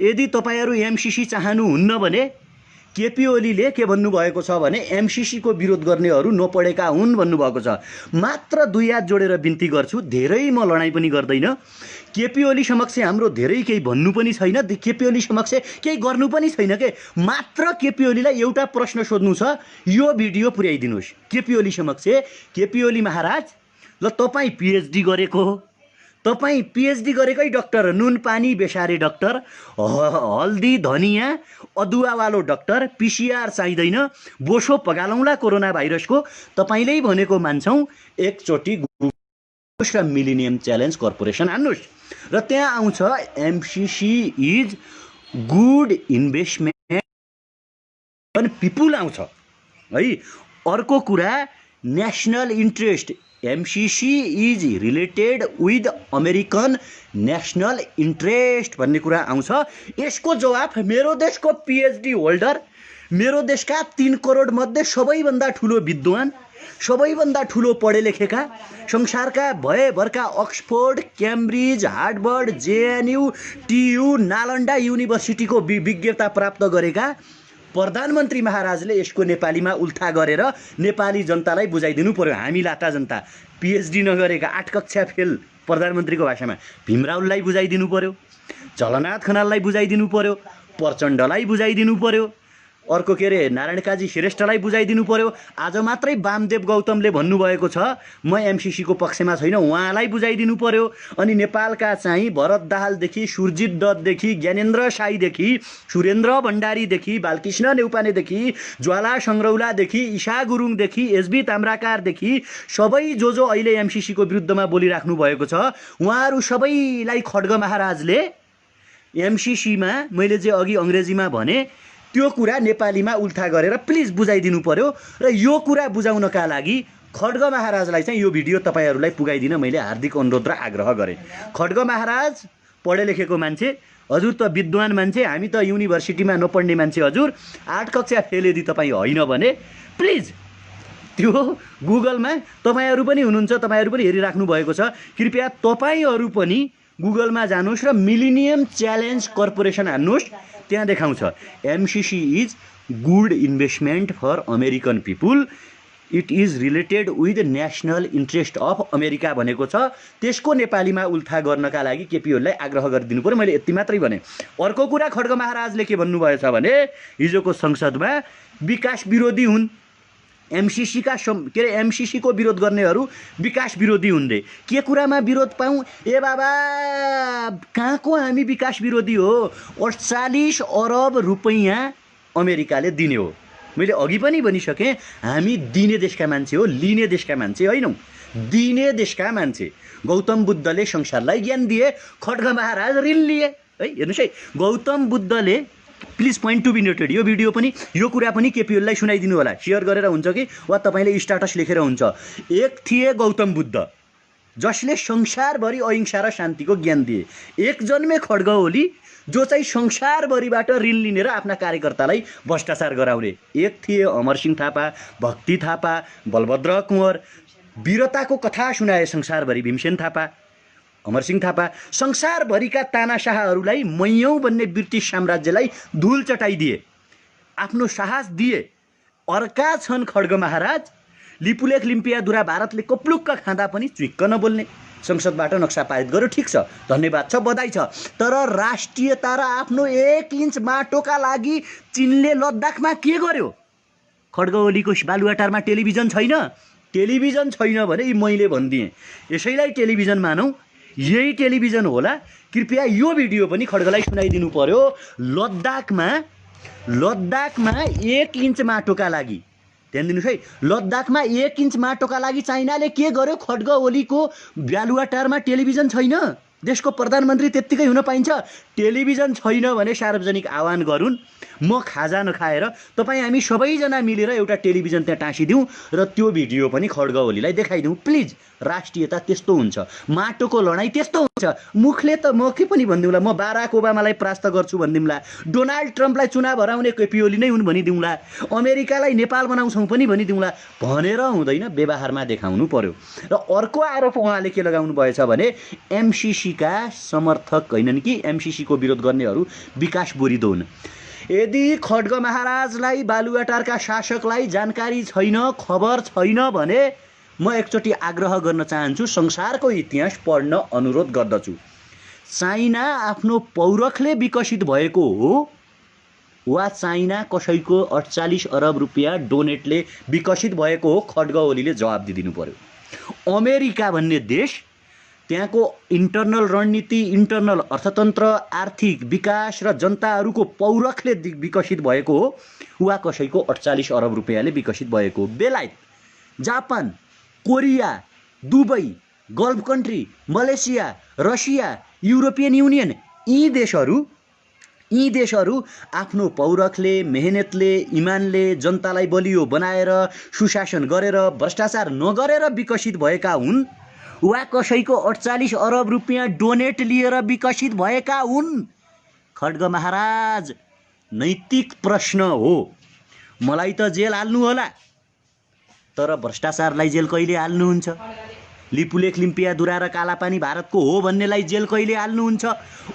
यदि तपाईहरु एमसीसी चाहनुहुन्न भने केपी ओलीले के भन्नुभएको छ भने एमसीसी को विरोध गर्नेहरू नपढेका हुन् भन्नुभएको छ। मात्र दुई हात जोडेर बिन्ती गर्छु, धेरै म लडाईँ पनि गर्दैन। केपी ओली समक्ष हाम्रो धेरै केही भन्नु पनि छैन, केपी ओली समक्ष केही गर्नु पनि छैन के। मात्र केपी ओलीलाई एउटा प्रश्न सोध्नु छ, यो भिडियो पुर्याइदिनुहोस् केपी ओली समक्ष। केपी ओली महाराज, ल तपाईँ पीएचडी गरेको हो, तपाईँ पीएचडी गरेकै डाक्टर, नुन पानी बेसारे डाक्टर, हल्दी धनिया अदुवावालो डाक्टर, पीसीआर चाहिँदैन, बोसो पगालौँला कोरोना भाइरसको, तपाईँले भनेको मान्छौँ। एकचोटि र मिलेनियम च्यालेन्ज कर्पोरेसन हान्नुहोस् र त्यहाँ आउँछ एमसीसी इज गुड इन्भेस्टमेन्ट अनि पिपुल आउँछ है। अर्को कुरा national interest, MCC is related with American national interest भन्ने कुरा आउँछ। यसको जवाफ मेरो देशको पीएचडी होल्डर, मेरो देशका 3 करोड मध्ये सबैभन्दा ठुलो विद्वान, सबैभन्दा ठुलो पढे लेखेका, संसारका भएभरका Oxford, Cambridge, Harvard, JNU, TU, Nalanda युनिभर्सिटीको विज्ञता प्राप्त गरेका प्रधानमन्त्री महाराजले यसको नेपालीमा उल्था गरेर नेपाली जनतालाई बुझाइदिनु पर्यो। हामी लाटा जनता पीएचडी नगरेका 8 कक्षा फेल प्रधानमन्त्रीको भाषामा भीमरावलाई बुझाइदिनु पर्यो, झलनाथ खनाललाई बुझाइदिनु पर्यो, प्रचण्डलाई बुझाइदिनु पर्यो, अर्को के अरे नारायण काजी श्रेष्ठलाई बुझाइदिनु पर्यो। आज मात्रै वामदेव गौतमले भन्नुभएको छ म एमसीसी को पक्षमा छैन, उहाँलाई बुझाइदिनु पर्यो। अनि नेपालका चाहिँ भरत दाहालदेखि सुरजित दत्तदेखि ज्ञानेन्द्र साईदेखि सुरेन्द्र भण्डारीदेखि बालकृष्ण नेउपानेदेखि ज्वाला सङ्ग्रौलादेखि ईशा गुरुङदेखि एसबी ताम्राकारदेखि सबै जो अहिले एमसीसी को विरुद्धमा बोलिराख्नु भएको छ, उहाँहरू सबैलाई खड्ग महाराजले एमसीसीमा मैले जे अघि अङ्ग्रेजीमा भने त्यो कुरा नेपालीमा उल्था गरेर प्लिज बुझाइदिनु पर्यो। र यो कुरा बुझाउनका लागि खड्ग महाराजलाई चाहिँ यो भिडियो तपाईहरुलाई पुगाइदिन मैले हार्दिक अनुरोध र आग्रह गरेँ। खड्ग महाराज पढे लेखेको मान्छे, हजुर त विद्वान मान्छे, हामी त युनिभर्सिटीमा नपढ्ने मान्छे, हजुर 8 कक्षा फेल यदि तपाईँ होइन भने प्लिज त्यो गुगलमा तपाईहरु पनि हुनुहुन्छ, तपाईहरु पनि हेरिराख्नु भएको छ, कृपया तपाईहरु पनि गुगलमा जानुहोस् र मिलेनियम च्यालेन्ज कर्पोरेसन हान्नुहोस्। त्यहाँ देखाउँछ MCC is good investment for American people, it is related with national interest of America भनेको छ। त्यसको नेपालीमा उल्था गर्नका लागि केपीओलीलाई आग्रह गरिदिनु पर्यो। मैले यति मात्रै भने। अर्को कुरा खड्ग महाराजले के भन्नुभएछ भने हिजोको संसदमा विकास विरोधी हुन्, एमसीसी का के अरे एमसीसी को विरोध गर्नेहरू विकास विरोधी हुन् रे। के कुरामा विरोध पाऊँ? ए बाबा कहाँको हामी विकास विरोधी हो? 48 अरब रुपैयाँ अमेरिकाले दिने हो। मैले अघि पनि भनिसकेँ, हामी दिने देशका मान्छे हो, लिने देशका मान्छे होइनौँ, दिने देशका मान्छे। गौतम बुद्धले संसारलाई ज्ञान दिए, खड्ग महाराज ऋण लिए है। हेर्नुहोस् है, गौतम बुद्धले please point to be noted, यो भिडियो पनि यो कुरा पनि केपीओलीलाई सुनाइदिनु होला, सेयर गरेर हुन्छ कि वा तपाईँले स्ट्याटस लेखेर हुन्छ। एक थिए गौतम बुद्ध जसले संसारभरि अहिंसा र शान्तिको ज्ञान दिए। एक जन्मे खड्ग ओली जो चाहिँ संसारभरिबाट ऋण लिनेर आफ्ना कार्यकर्तालाई भ्रष्टाचार गराउने। एक थिए अमरसिंह थापा, भक्ति थापा, बलभद्र कुँवर, वीरताको कथा सुनाए संसारभरि भीमसेन थापा, अमरसिंह थापा। संसारभरिका तानाशाहहरूलाई मैयौँ भन्ने ब्रिटिस साम्राज्यलाई धुल चटाइदिए, आफ्नो साहस दिए। अर्का छन् खड्ग महाराज, लिपुलेख लिम्पियाधुरा भारतले कप्लुक्क खाँदा पनि चुइक्क नबोल्ने। संसदबाट नक्सा पारित गर्यो, ठिक छ, धन्यवाद छ, बधाई छ। तर राष्ट्रियता र आफ्नो 1 इन्च माटोका लागि चीनले लद्दाखमा के गर्यो? खड्ग ओलीको बालुवाटारमा टेलिभिजन छैन? टेलिभिजन छैन भने मैले भनिदिएँ, यसैलाई टेलिभिजन मानौँ, यही टेलिभिजन होला। कृपया यो भिडियो पनि खड्गलाई सुनाइदिनु पर्यो। लद्दाखमा 1 इन्च माटोका लागि, ध्यान दिनुहोस् है, लद्दाखमा 1 इन्च माटोका लागि चाइनाले के गर्यो? खड्ग ओलीको बालुवाटारमा टेलिभिजन छैन? देशको प्रधानमन्त्री त्यत्तिकै हुन पाइन्छ? टेलिभिजन छैन भने सार्वजनिक आह्वान गरून्, म खाजा नखाएर तपाईँ हामी सबैजना मिलेर एउटा टेलिभिजन त्यहाँ टाँसिदिउँ र त्यो भिडियो पनि खड्ग ओलीलाई देखाइदिउँ। प्लिज, राष्ट्रियता त्यस्तो हुन्छ, माटोको लडाइँ त्यस्तो हुन्छ। मुखले त म के पनि भनिदिउँला, म बाराक ओबामालाई परास्त गर्छु भनिदिउँला, डोनाल्ड ट्रम्पलाई चुनाव हराउने केपी ओली नै हुन् भनिदिउँला, अमेरिकालाई नेपाल बनाउँछौँ पनि भनिदिउँला, भनेर हुँदैन, व्यवहारमा देखाउनु पर्यो। र अर्को आरोप उहाँले के लगाउनु भएछ भने एमसीसी एमसीसीका समर्थक हैनन् कि एमसीसीको विरोध गर्नेहरू विकास बोरिदो हुन्। यदि खड्ग महाराजलाई बालुवाटारका शासकलाई जानकारी छैन, खबर छैन भने म एकचोटि आग्रह गर्न चाहन्छु, संसारको इतिहास पढ्न अनुरोध गर्दछु। चाइना आफ्नो पौरखले विकसित भएको हो वा चाइना कसैको 48 अरब रुपियाँ डोनेटले विकसित भएको हो? खड्ग ओलीले जवाब दिदिनु पर्यो। अमेरिका भन्ने देश, त्यहाँको इन्टरनल रणनीति, इन्टरनल अर्थतन्त्र, आर्थिक विकास र जनताहरूको पौरखले विकसित भएको हो वा कसैको 48 अरब रुपियाँले विकसित भएको हो? बेलायत, Japan, Korea, Dubai, gulf country, Malaysia, Russia, European Union, यी देशहरू आफ्नो पौरखले, मेहनतले, इमानले जनतालाई बलियो बनाएर, सुशासन गरेर, भ्रष्टाचार नगरेर विकसित भएका हुन् वा कसैको 48 अरब रुपियाँ डोनेट लिएर विकसित भएका हुन्? खड्ग महाराज, नैतिक प्रश्न हो। मलाई त जेल हाल्नु होला, तर भ्रष्टाचारलाई जेल कहिले हाल्नुहुन्छ? लिपुलेख, लिम्पियाधुरा र कालापानी भारतको हो भन्नेलाई जेल कहिले हाल्नुहुन्छ?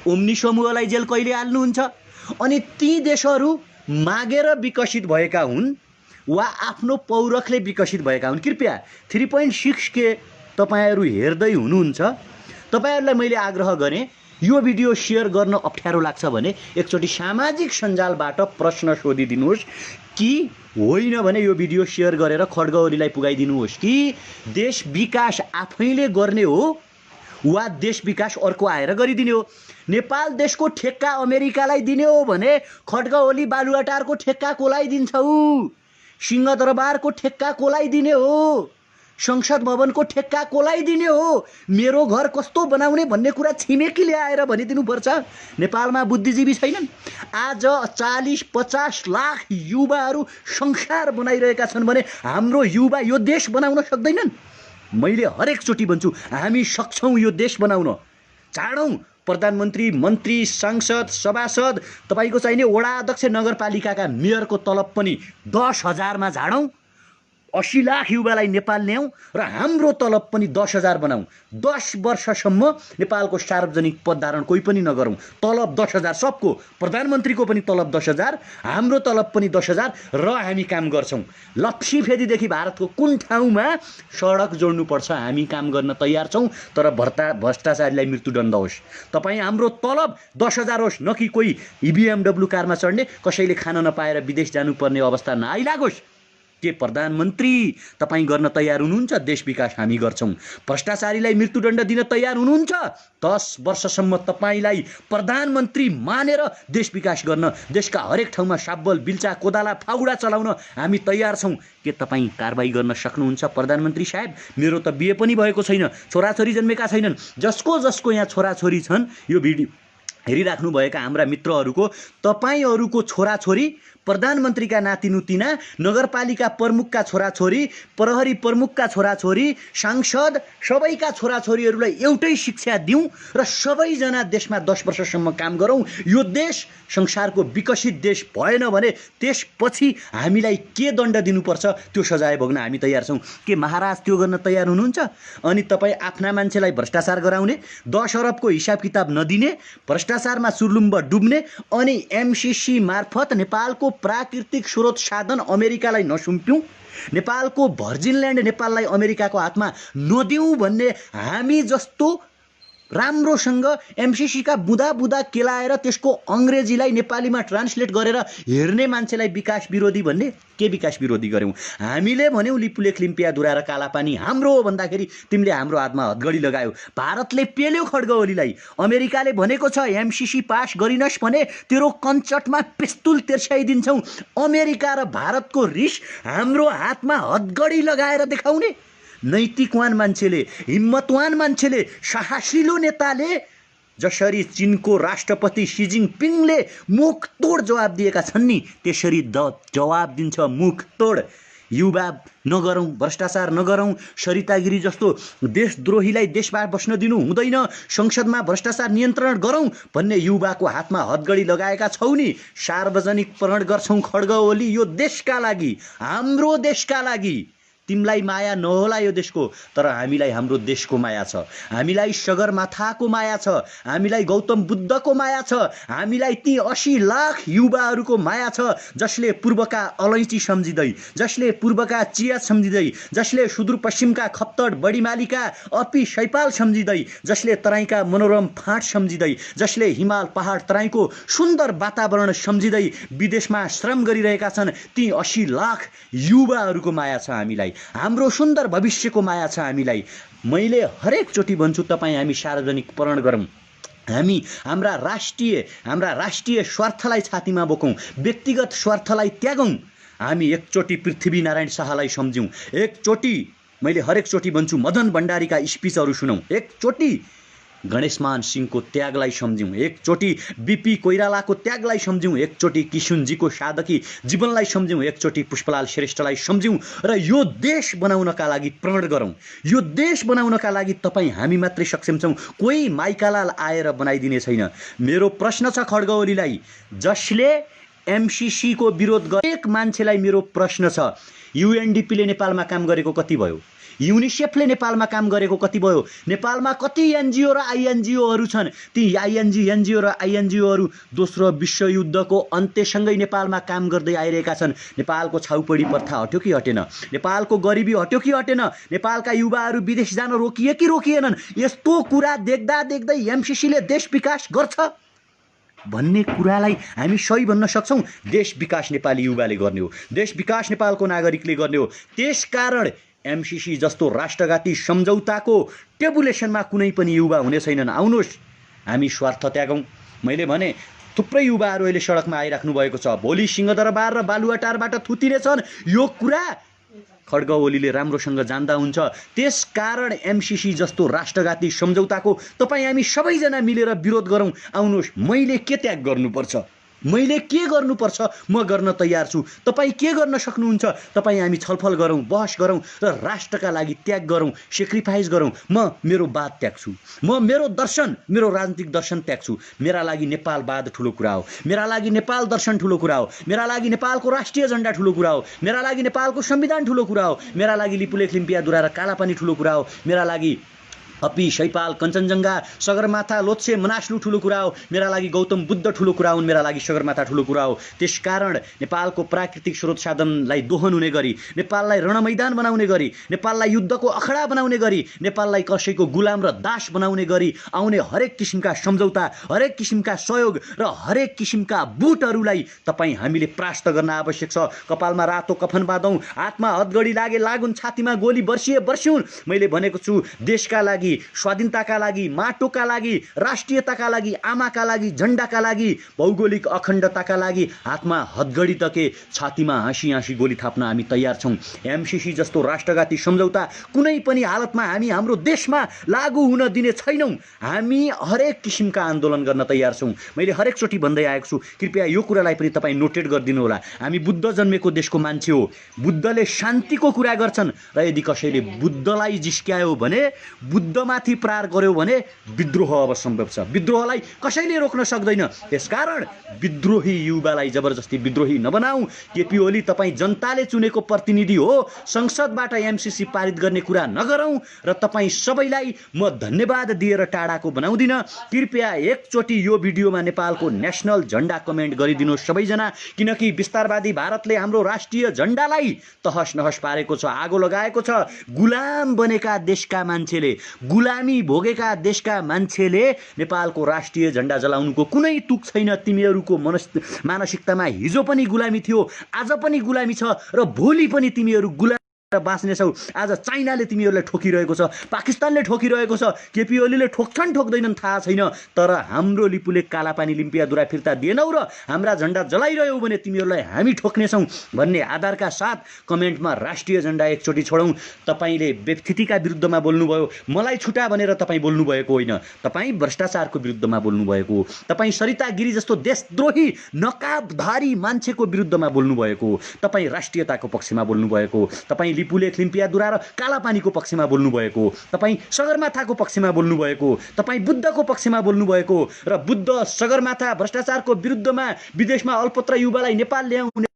ओम्नी समूहलाई जेल कहिले हाल्नुहुन्छ? अनि ती देशहरू मागेर विकसित भएका हुन् वा आफ्नो पौरखले विकसित भएका हुन्? कृपया 3.6 के तपाईहरू हेर्दै हुनुहुन्छ, तपाईहरूलाई मैले आग्रह गरेँ, यो भिडियो सेयर गर्न अप्ठ्यारो लाग्छ भने एकचोटि सामाजिक सञ्जालबाट प्रश्न सोधिदिनुहोस् कि होइन भने यो भिडियो सेयर गरेर खड्ग ओलीलाई पुगाइदिनुहोस् कि देश विकास आफैले गर्ने हो वा देश विकास अर्को आएर गरिदिने हो? नेपाल देशको ठेक्का अमेरिकालाई दिने हो भने खड्ग ओली बालुवाटारको ठेक्का कोलाई दिन्छौ? सिंहदरबारको ठेक्का कोलाई दिने हो? संसद भवनको ठेक्का कोलाई दिने हो? मेरो घर कस्तो बनाउने भन्ने कुरा छिमेकीले आएर भनिदिनुपर्छ? नेपालमा बुद्धिजीवी छैनन्? आज 40-50 लाख युवाहरू संसार बनाइरहेका छन् भने हाम्रो युवा यो देश बनाउन सक्दैनन्? मैले हरेकचोटि भन्छु, हामी सक्छौँ यो देश बनाउन। चाँडौँ प्रधानमन्त्री, मन्त्री, सांसद, सभासद, तपाईँको चाहिने वडा अध्यक्ष, नगरपालिकाका मेयरको तलब पनि 10,000 मा झाडौँ। 80 लाख युवालाई नेपाल ल्याउँ र हाम्रो तलब पनि 10,000 बनाऊँ। 10 वर्षसम्म नेपालको सार्वजनिक पद धारण कोही पनि नगरौँ। तलब 10,000 सबको, प्रधानमन्त्रीको पनि तलब 10,000, हाम्रो तलब पनि 10,000 र हामी काम गर्छौँ। लप्सीफेदीदेखि भारतको कुन ठाउँमा सडक जोड्नुपर्छ हामी काम गर्न तयार छौँ, तर भ्रष्टाचारीलाई मृत्युदण्ड होस्। तपाईँ हाम्रो तलब 10,000 होस्, न कि कोही BMW कारमा चढ्ने, कसैले खान नपाएर विदेश जानुपर्ने अवस्था नआइलागोस्। के प्रधानमन्त्री तपाईँ गर्न तयार हुनुहुन्छ? देश विकास हामी गर्छौँ। भ्रष्टाचारीलाई मृत्युदण्ड दिन तयार हुनुहुन्छ? 10 वर्षसम्म तपाईँलाई प्रधानमन्त्री मानेर देश विकास गर्न, देशका हरेक ठाउँमा साब्बल, बिल्चा, कोदाला, फाउडा चलाउन हामी तयार छौँ। के तपाईँ कारबाही गर्न सक्नुहुन्छ प्रधानमन्त्री साहेब? मेरो त बिहे पनि भएको छैन, छोराछोरी जन्मेका छैनन्। जसको यहाँ छोराछोरी छन्, यो भिडियो हेरिराख्नुभएका हाम्रा मित्रहरूको, तपाईँहरूको छोराछोरी, प्रधानमन्त्रीका नातिनुतिना, नगरपालिका प्रमुखका छोराछोरी, प्रहरी प्रमुखका छोराछोरी, सांसद, सबैका छोराछोरीहरूलाई एउटै शिक्षा दिउँ र सबैजना देशमा 10 वर्षसम्म काम गरौँ। यो देश संसारको विकसित देश भएन भने त्यसपछि हामीलाई के दण्ड दिनुपर्छ त्यो सजाय भोग्न हामी तयार छौँ। के महाराज त्यो गर्न तयार हुनुहुन्छ? अनि तपाईँ आफ्ना मान्छेलाई भ्रष्टाचार गराउने, 10 अरबको हिसाब किताब नदिने, भ्रष्टाचारमा सुर्लुम्ब डुब्ने, अनि एमसीसी मार्फत नेपालको प्राकृतिक स्रोत साधन अमेरिकालाई नसुम्प्यौँ, नेपालको भर्जिन ल्यान्ड नेपाललाई अमेरिकाको हातमा नदिउँ भन्ने हामी जस्तो राम्रोसँग एमसीसीका बुदा केलाएर त्यसको अङ्ग्रेजीलाई नेपालीमा ट्रान्सलेट गरेर हेर्ने मान्छेलाई विकास विरोधी भन्ने? के विकास विरोधी गर्यौँ? हामीले भन्यौँ लिपुलेख, लिम्पियाधुरा र कालापानी हाम्रो हो भन्दाखेरि तिमीले हाम्रो हातमा हतगडी लगायौ। भारतले पेल्यो खड्ग ओलीलाई। अमेरिकाले भनेको छ एमसीसी पास गरिनस् भने तेरो कञ्चटमा पिस्तुल तेर्स्याइदिन्छौँ। अमेरिका र भारतको रिस हाम्रो हातमा हतगडी लगाएर देखाउने? नैतिकवान मान्छेले, हिम्मतवान मान्छेले, साहसिलो नेताले जसरी चीनको राष्ट्रपति सी जिनपिङले मुखतोड जवाब दिएका छन् नि, त्यसरी जवाब दिन्छ मुखतोड। युवा नगरौँ, भ्रष्टाचार नगरौँ, सरितागिरी जस्तो देशद्रोहीलाई देशमा बस्न दिनु हुँदैन, संसदमा भ्रष्टाचार नियन्त्रण गरौँ भन्ने युवाको हातमा हतगडी लगाएका छौ नि। सार्वजनिक प्रण गर्छौँ खड्ग ओली, यो देशका लागि, हाम्रो देशका लागि। तिमीलाई माया नहोला यो देशको, तर हामीलाई हाम्रो देशको माया छ, हामीलाई सगरमाथाको माया छ, हामीलाई गौतम बुद्धको माया छ, हामीलाई ती 80 लाख युवाहरूको माया छ जसले पूर्वका अलैँची सम्झिँदै, जसले पूर्वका चिया सम्झिँदै, जसले सुदूरपश्चिमका खप्तड बढीमालीका अपी शैपाल सम्झिँदै, जसले तराईका मनोरम फाँट सम्झिँदै, जसले हिमाल पहाड तराईको सुन्दर वातावरण सम्झिँदै विदेशमा श्रम गरिरहेका छन्, ती 80 लाख युवाहरूको माया छ हामीलाई, हाम्रो सुन्दर भविष्यको माया छ हामीलाई। मैले हरेक चोटि भन्छु, तपाईँ हामी सार्वजनिकरण गरौँ, हामी हाम्रा राष्ट्रिय स्वार्थलाई छातीमा बोकौँ, व्यक्तिगत स्वार्थलाई त्यागौँ। हामी एकचोटि पृथ्वीनारायण शाहलाई सम्झौँ, एकचोटि मैले हरेक चोटि भन्छु मदन भण्डारीका स्पिचहरू सुनौँ, एकचोटि गणेशमान सिंहको त्यागलाई सम्झौँ, एकचोटि बीपी कोइरालाको त्यागलाई सम्झौँ, एकचोटि किशुनजीको साधकी जीवनलाई सम्झौँ, एकचोटि पुष्पलाल श्रेष्ठलाई सम्झौँ र यो देश बनाउनका लागि प्रण गरौँ। यो देश बनाउनका लागि तपाईँ हामी मात्रै सक्षम छौँ, कोही माइकालाल आएर बनाइदिने छैन। मेरो प्रश्न छ खड्ग ओलीलाई, जसले एमसीसीको विरोध गरेको मान्छेलाई मेरो प्रश्न छ, युएनडीपीले नेपालमा काम गरेको कति भयो? युनिसेफले नेपालमा काम गरेको कति भयो? नेपालमा कति एनजिओ र आइएनजिओहरू छन्? ती एनजिओ र आइएनजिओहरू दोस्रो विश्वयुद्धको अन्त्यसँगै नेपालमा काम गर्दै आइरहेका छन्। नेपालको छाउपडी प्रथा हट्यो कि हटेन? नेपालको गरिबी हट्यो कि हटेन? नेपालका युवाहरू विदेश जान रोकिए कि रोकिएनन्? यस्तो कुरा देख्दा देख्दै एमसीसीले देश विकास गर्छ भन्ने कुरालाई हामी सही भन्न सक्छौँ? देश विकास नेपाली युवाले गर्ने हो, देश विकास नेपालको नागरिकले गर्ने हो। त्यसकारण एमसीसी जस्तो राष्ट्रघाती सम्झौताको टेबुलेसनमा कुनै पनि युवा हुने छैनन्। आउनुहोस् हामी स्वार्थ त्यागौँ। मैले भने थुप्रै युवाहरू अहिले सडकमा आइराख्नु भएको छ, भोलि सिंहदरबार र बालुवाटारबाट थुतिनेछन्। यो कुरा खड्ग ओलीले राम्रोसँग जान्दा हुन्छ। त्यसकारण एमसीसी जस्तो राष्ट्रघाती सम्झौताको तपाईँ हामी सबैजना मिलेर विरोध गरौँ। आउनुहोस्, मैले के त्याग गर्नुपर्छ, मैले के गर्नुपर्छ, म गर्न तयार छु। तपाईँ के गर्न सक्नुहुन्छ? तपाईँ हामी छलफल गरौँ, बहस गरौँ र राष्ट्रका लागि त्याग गरौँ, सेक्रिफाइस गरौँ। म मेरो वाद त्याग्छु, म मेरो दर्शन, मेरो राजनीतिक दर्शन त्याग्छु। मेरा लागि नेपालवाद ठुलो कुरा हो, मेरा लागि नेपाल दर्शन ठुलो कुरा हो, मेरा लागि नेपालको राष्ट्रिय झन्डा ठुलो कुरा हो, मेरा लागि नेपालको संविधान ठुलो कुरा हो, मेरा लागि लिपुलेख लिम्पियादुरा र कालापानी ठुलो कुरा हो, मेरा लागि अपी शैपाल कञ्चनजङ्घा सगरमाथा लोत्से मनास्लु ठुलो कुरा हो, मेरा लागि गौतम बुद्ध ठुलो कुरा हुन्, मेरा लागि सगरमाथा ठुलो कुरा हो। त्यसकारण नेपालको प्राकृतिक स्रोत साधनलाई दोहन हुने गरी, नेपाललाई रणमैदान बनाउने गरी, नेपाललाई युद्धको अखडा बनाउने गरी, नेपाललाई कसैको गुलाम र दास बनाउने गरी आउने हरेक किसिमका सम्झौता, हरेक किसिमका सहयोग र हरेक किसिमका बुटहरूलाई तपाईँ हामीले परास्त गर्न आवश्यक छ। कपालमा रातो कफन बाँधौँ, हातमा हतगडी लागे लागुन्, छातीमा गोली बर्सिए बर्सिउन्। मैले भनेको छु, देशका लागि, स्वाधीनताका लागि, माटोका लागि, राष्ट्रियताका लागि, आमाका लागि, झण्डाका लागि, भौगोलिक अखण्डताका लागि हातमा हतगडी तके छातीमा हाँसी हाँसी गोली थाप्न हामी तयार छौँ। एमसीसी जस्तो राष्ट्रघाती सम्झौता कुनै पनि हालतमा हामी हाम्रो देशमा लागू हुन दिने छैनौँ। हामी हरेक किसिमका आन्दोलन गर्न तयार छौँ। मैले हरेक चोटि भन्दै आएको छु, कृपया यो कुरालाई पनि तपाईँ नोटेट गरिदिनु होला। हामी बुद्ध जन्मेको देशको मान्छे हो, बुद्धले शान्तिको कुरा गर्छन् र यदि कसैले बुद्धलाई जिस्क्यायो भने, बुद्धमाथि प्रहार गर्यो भने विद्रोह अब सम्भव छ। विद्रोहलाई कसैले रोक्न सक्दैन। त्यसकारण विद्रोही युवालाई जबरजस्ती विद्रोही नबनाऊ। केपी ओली तपाईँ जनताले चुनेको प्रतिनिधि हो, संसदबाट एमसीसी पारित गर्ने कुरा नगरौँ र तपाईँ सबैलाई म धन्यवाद दिएर टाढाको बनाउँदिन। कृपया एकचोटि यो भिडियोमा नेपालको नेसनल झन्डा कमेन्ट गरिदिनुहोस् सबैजना, किनकि विस्तारवादी भारतले हाम्रो राष्ट्रिय झन्डालाई तहस नहस पारेको छ, आगो लगाएको छ। गुलाम बनेका देशका मान्छेले, गुलामी भोगेका देशका मान्छेले नेपालको राष्ट्रिय झन्डा जलाउनुको कुनै तुक छैन। तिमीहरूको मानसिकतामा हिजो पनि गुलामी थियो, आज पनि गुलामी छ र भोलि पनि तिमीहरू गुलामी बाँच्नेछौ। आज चाइनाले तिमीहरूलाई ठोकिरहेको छ, पाकिस्तानले ठोकिरहेको छ, केपी ओलीले ठोक्छन् ठोक्दैनन् थाहा छैन, तर हाम्रो लिपुले कालापानी लिम्पियादुरा फिर्ता दिएनौ र हाम्रा झन्डा जलाइरह्यौ भने तिमीहरूलाई हामी ठोक्नेछौँ भन्ने आधारका साथ कमेन्टमा राष्ट्रिय झन्डा एकचोटि छोडौँ। तपाईँले व्यक्तिका विरुद्धमा बोल्नुभयो, मलाई छुटा भनेर तपाईँ बोल्नुभएको होइन, तपाईँ भ्रष्टाचारको विरुद्धमा बोल्नुभएको हो, तपाईँ सरिता गिरी जस्तो देशद्रोही नकाबधारी मान्छेको विरुद्धमा बोल्नुभएको हो, तपाईँ राष्ट्रियताको पक्षमा बोल्नुभएको हो, तपाईँ लिपुलेख लिम्पियादुरा र कालापानीको पक्षमा बोल्नुभएको हो, तपाईँ सगरमाथाको पक्षमा बोल्नुभएको हो, तपाईँ बुद्धको पक्षमा बोल्नुभएको हो र बुद्ध सगरमाथा भ्रष्टाचारको विरुद्धमा विदेशमा अल्पत्र युवालाई नेपाल ल्याउने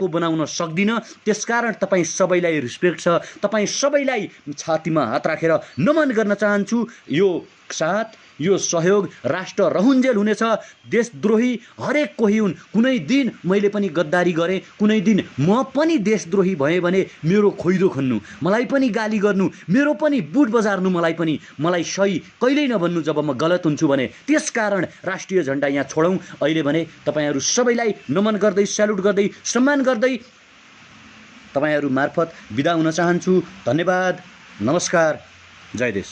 पो बनाउन सक्दिनँ। त्यसकारण तपाईँ सबैलाई रिस्पेक्ट छ, तपाईँ सबैलाई छातीमा हात राखेर नमन गर्न चाहन्छु। यो साथ यो सहयोग राष्ट्र रहन्जेल हुनेछ। देशद्रोही हरेक कोही हुन्। कुनै दिन मैले पनि गद्दारी गरेँ, कुनै दिन म पनि देशद्रोही भएँ भने मेरो खोइदो खन्नु, मलाई पनि गाली गर्नु, मेरो पनि बुट बजार्नु, मलाई सही कहिल्यै नभन्नु जब म गलत हुन्छु भने। त्यसकारण राष्ट्रिय झन्डा यहाँ छोडौँ। अहिले भने तपाईँहरू सबैलाई नमन गर्दै, स्यालुट गर्दै, सम्मान गर्दै तपाईँहरू मार्फत बिदा हुन चाहन्छु। धन्यवाद, नमस्कार, जय देश।